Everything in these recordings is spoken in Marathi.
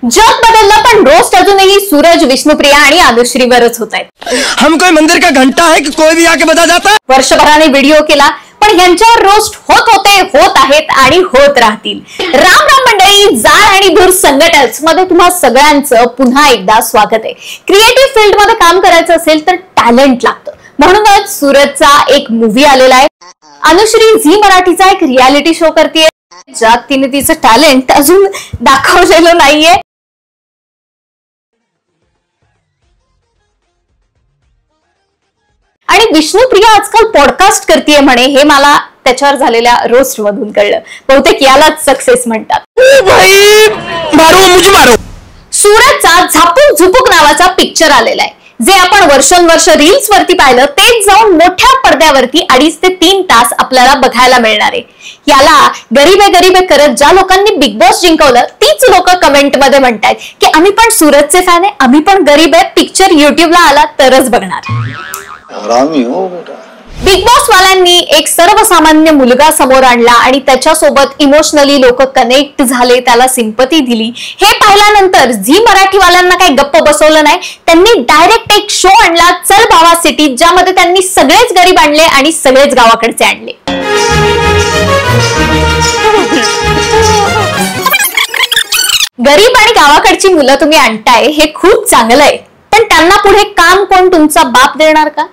जग बदललं पण रोस्ट अजूनही सूरज, विष्णुप्रिया आणि अनुश्रीवरच होत आहेत। हम कोई मंदिर का घंटा है कि कोई भी आके बता जाता। वर्षभराने व्हिडिओ केला पण यांच्यावर रोस्ट होत होते, होत आहेत आणि होत राहतील। राम राम मंडळी, जाळ आणि धूर संघटल्स मध्ये तुम्हा सगळ्यांचं पुन्हा एकदा स्वागत आहे। क्रिएटिव्ह फील्ड मध्ये काम करायचं असेल तर टॅलेंट लागतं, म्हणूनच सूरजचा एक मूवी आलेला आहे। अनुश्री झी मराठीचा एक रियालिटी शो करतेय ज्यात तिने तिचं टॅलेंट अजून दाखवलेलं नाहीये। आणि विष्णुप्रिया आजकाल पॉडकास्ट करतेय म्हणे, हे मला त्याच्यावर झालेल्या रोस्ट मधून कळलं। बहुतेक यालाच सक्सेस म्हणतात। सूरजचा झापूक झुपूक नावाचा पिक्चर आलेला आहे, जे आपण वर्षानुवर्ष रील्स वरती पाहिलं तेच जाऊन मोठ्या पडद्यावरती 2.5 ते 3 तास आपल्याला बघायला मिळणार आहे। याला गरीबे गरीबे करत ज्या लोकांनी बिग बॉस जिंकवलं तीच लोक कमेंट मध्ये म्हणतायत की आम्ही पण सूरजचे फॅन आहे, आम्ही पण गरीब आहे, पिक्चर युट्यूबला आला तरच बघणार। बिग बॉस वाल्यांनी एक सर्वसामान्य मुलगा समोर आणला आणि त्याच्यासोबत इमोशनली लोक कनेक्ट झाले, त्याला सिंपती दिली। हे पाहिल्यानंतर झी मराठी वाल्यांना काही गप्प बसवलं नाही, त्यांनी डायरेक्ट एक शो आणला, चल भावा सिटी, ज्यामध्ये त्यांनी सगळेच गरीब आणले आणि सगळेच गावाकडचे आणले। गरीब आणि गावाकडची मुलं तुम्ही आणताय हे खूप चांगलं आहे, पण त्यांना पुढे काम कोण तुमचा बाप देणार का?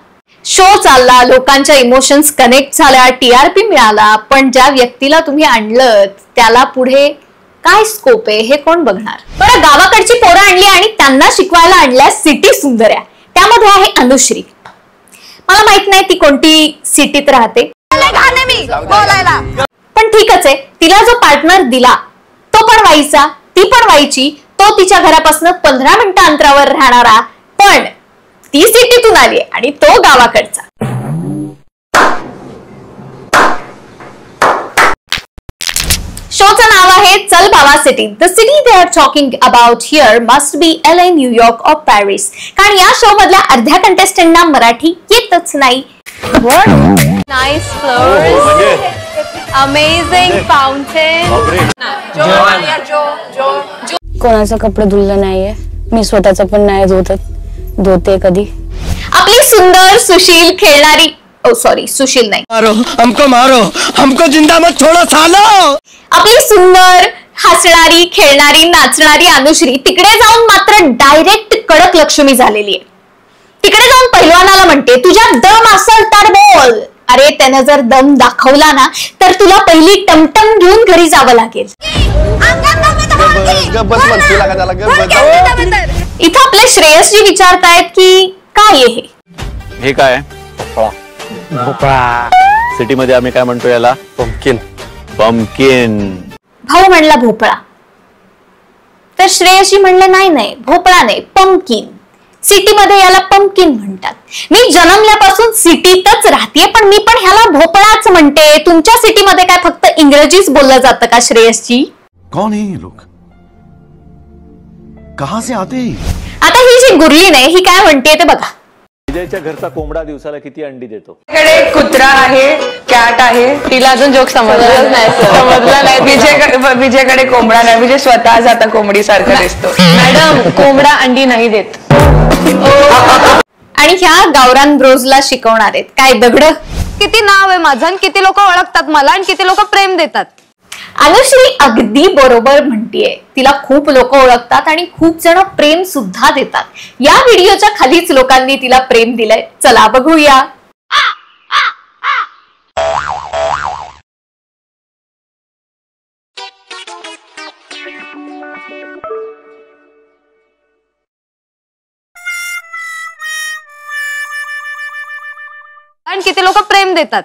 शो चालला, लोकांच्या इमोशन्स कनेक्ट झाल्या, TRP मिळाला, पण ज्या व्यक्तीला तुम्ही आणलं त्याला पुढे काय स्कोप आहे हे कोण बघणार? बरं, गावाकडची पोरं आणली आणि त्यांना शिकवायला आणल्या सिटी सुंदर्या, त्यामध्ये आहे अनुश्री। मला माहित नाही ती कोणती सिटीत राहते, पण ठीकच आहे, तिला जो पार्टनर दिला तो पण व्हायचा, ती पण व्हायची, तो तिच्या घरापासून 15 मिनिटं अंतरावर राहणारा, पण ती सिटीतून आली आणि तो गावाकडचा। शोचं नाव आहे चल भावा city. The city they are talking about here must be LA, New York और पॅरिस, कारण या शो मधल्या अर्ध्या कंटेस्टंटना मराठी येतच नाही। Nice floors, amazing fountain. कोणाचं कपडे धुतलं नाहीये, मी स्वतःचं पण नाही धुते कधी। आपली सुंदर, सुशील, खेळणारी, सुशील नाही, हमको जिंदा मत छोड़ो सालो। आपली सुंदर, हसणारी, खेळणारी, नाचणारी अनुश्री तिकडे जाऊन मात्र डायरेक्ट कडक लक्ष्मी झालेली आहे। तिकडे जाऊन पहिलवानाला म्हणते तुझ्या दम असेल तर बोल। अरे त्याने जर दम दाखवला ना तर तुला पहिली टमटम घेऊन घरी जावं लागेल। इथं आपले श्रेयसजी विचारतायत की काय आहे हे? काय भोपळा? सिटी मध्ये आम्ही काय म्हणतो याला? पंपकिन। भाऊ म्हणला भोपळा, तर श्रेयसजी म्हणले नाही भोपळा नाही, पंपकिन। सिटी मध्ये याला पंपकिन म्हणतात। मी जन्मल्यापासून सिटीतच राहते, पण मी पण ह्याला भोपळाच म्हणते। तुमच्या सिटी मध्ये काय फक्त इंग्रजीच बोललं जातं का श्रेयसजी? कौन है ये लोग, कहां से आते हैं? आता ही जी गुरली नाही ही काय म्हणते ते बघा। विजयच्या घरचा कोंबडा दिवसाला किती अंडी देतो? कडे कुत्रा आहे, कॅट आहे, तिला अजून जोक समजला नाही। विजयकडे कोंबडा नाही, विजय स्वतः जाता कोंबडी सारखा दिसतो। मॅडम, कोंबडा अंडी नाही देत। आणि ह्या गावरान ब्रोजला शिकवणार आहेत काय दगड? किती नाव आहे माझं, किती लोक ओळखतात मला आणि किती लोक प्रेम देतात। अनुश्री अगदी बरोबर म्हणतीये, तिला खूप लोक ओळखतात आणि खूप जण प्रेम सुद्धा देतात। या व्हिडिओच्या खालीच लोकांनी तिला प्रेम दिलंय, चला बघूया। आणि किती लोक प्रेम देतात।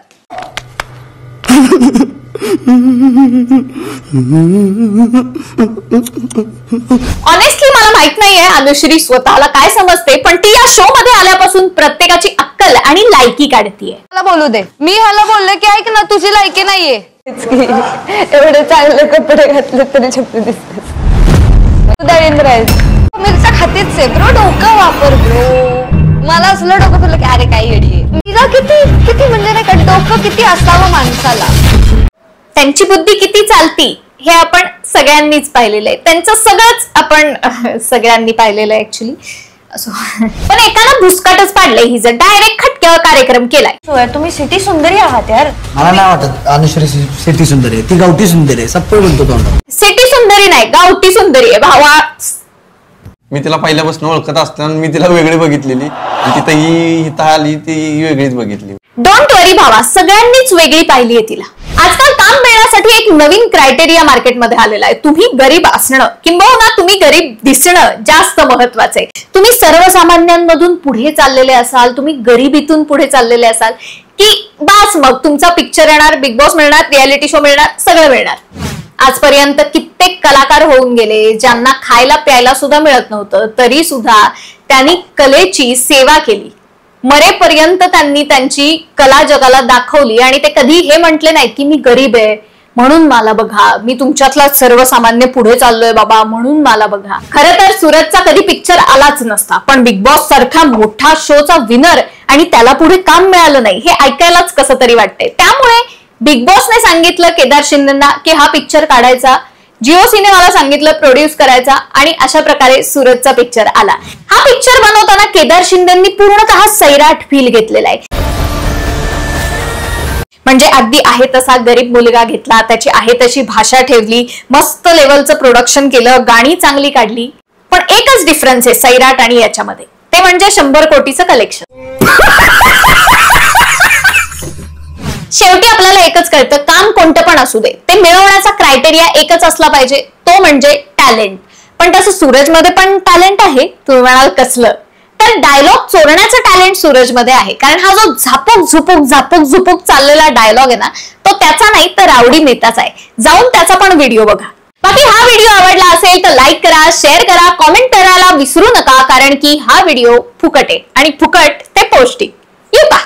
ऑनेस्टली मला माहित नाहीये अनुश्री स्वतःला काय समजते, पण ती या शो मध्ये आल्यापासून प्रत्येकाची अक्कल आणि लायकी काढतीये। मला बोलू दे, मी ह्याला बोलले की ऐक ना तुझी लायकी नाहीये, एवढे चांगले कपडे घातले तरी छपरी दिसतेस। मिरच्या खातीच आहे ब्रो, डोकं वापर ब्रो। मला असलं डोकं फिरलं की अरे काय येडी आहे। तिला किती म्हणजे नाही का डोकं किती असावं माणसाला, त्यांची बुद्धी किती चालती हे आपण सगळ्यांनीच पाहिलेलं आहे, त्यांचं सगळंच आपण सगळ्यांनी पाहिलेलं आहे ऍक्च्युली. पण एकाला भुसकाटच पाडलंय, ही जर डायरेक्ट खटक्यावर कार्यक्रम केलाय. तुम्ही सिटी सुंदरी आहात यार. मला नाही वाटत अनुश्री सिटी सुंदरी आहे, ती गावठी सुंदरी आहे. सप्पळ बोलतो तोंडावर. सिटी सुंदरी नाही, गावठी सुंदरी आहे भावा. मी तिला पहिल्यापासून ओळखत असताना मी तिला वेगळी बघितलेली, तिथं ही आली ती वेगळीच बघितली. डोंट वरी भावा, सगळ्यांनीच वेगळी पाहिली आहे तिला. आजकाल काम मिळण्यासाठी एक नवीन क्रायटेरिया मार्केटमध्ये आलेला आहे. तुम्ही गरीब असणं किंबहुना तुम्ही गरीब दिसणं जास्त महत्वाचं आहे. तुम्ही सर्वसामान्यांमधून पुढे चाललेले असाल, तुम्ही गरिबीतून पुढे चाललेले असाल की बास, मग तुमचा पिक्चर येणार, बिग बॉस मिळणार, रियालिटी शो मिळणार, सगळं मिळणार. आजपर्यंत कित्येक कलाकार होऊन गेले ज्यांना खायला प्यायला सुद्धा मिळत नव्हतं, तरी सुद्धा त्यांनी कलेची सेवा केली. मरेपर्यंत त्यांनी त्यांची कला जगाला दाखवली आणि ते कधी हे म्हटले नाहीत की मी गरीब आहे म्हणून मला बघा, मी तुमच्यातला सर्वसामान्य पुढे चाललोय बाबा म्हणून मला बघा. खरं तर सूरजचा कधी पिक्चर आलाच नसता, पण बिग बॉस सारखा मोठा शोचा विनर आणि त्याला पुढे काम मिळालं नाही हे ऐकायलाच कसं तरी वाटतंय. त्यामुळे बिग बॉसने सांगितलं केदार शिंदेना की हा पिक्चर काढायचा, जिओ सिनेमाला सांगितलं प्रोड्यूस करायचा आणि अशा प्रकारे सूरजचा पिक्चर आला. हा पिक्चर बनवताना केदार शिंदेंनी पूर्णतः सैराट फील घेतलेला आहे. म्हणजे अगदी आहे तसा गरीब मुलगा घेतला, त्याची आहे तशी भाषा ठेवली, मस्त लेवलचं प्रोडक्शन केलं, गाणी चांगली काढली. पण एकच डिफरन्स आहे सैराट आणि याच्यामध्ये, ते म्हणजे 100 कोटीचं कलेक्शन. शेवटी आपल्याला एकच कळतं, काम कोणतं पण असू दे, ते मिळवण्याचा क्रायटेरिया एकच असला पाहिजे, तो म्हणजे टॅलेंट. पण तसं सूरजमध्ये पण टॅलेंट आहे. तुम्ही म्हणाल कसलं, तर डायलॉग चोरण्याचं टॅलेंट सूरजमध्ये आहे. कारण हा जो झापूक झुपूक चाललेला डायलॉग आहे ना, तो त्याचा नाही तर रावडी नेताचा आहे. जाऊन त्याचा पण व्हिडिओ बघा. बाकी हा व्हिडिओ आवडला असेल तर लाईक करा, शेअर करा, कॉमेंट करायला विसरू नका, कारण की हा व्हिडिओ फुकट आहे आणि फुकट ते पौष्टिक. येऊ का?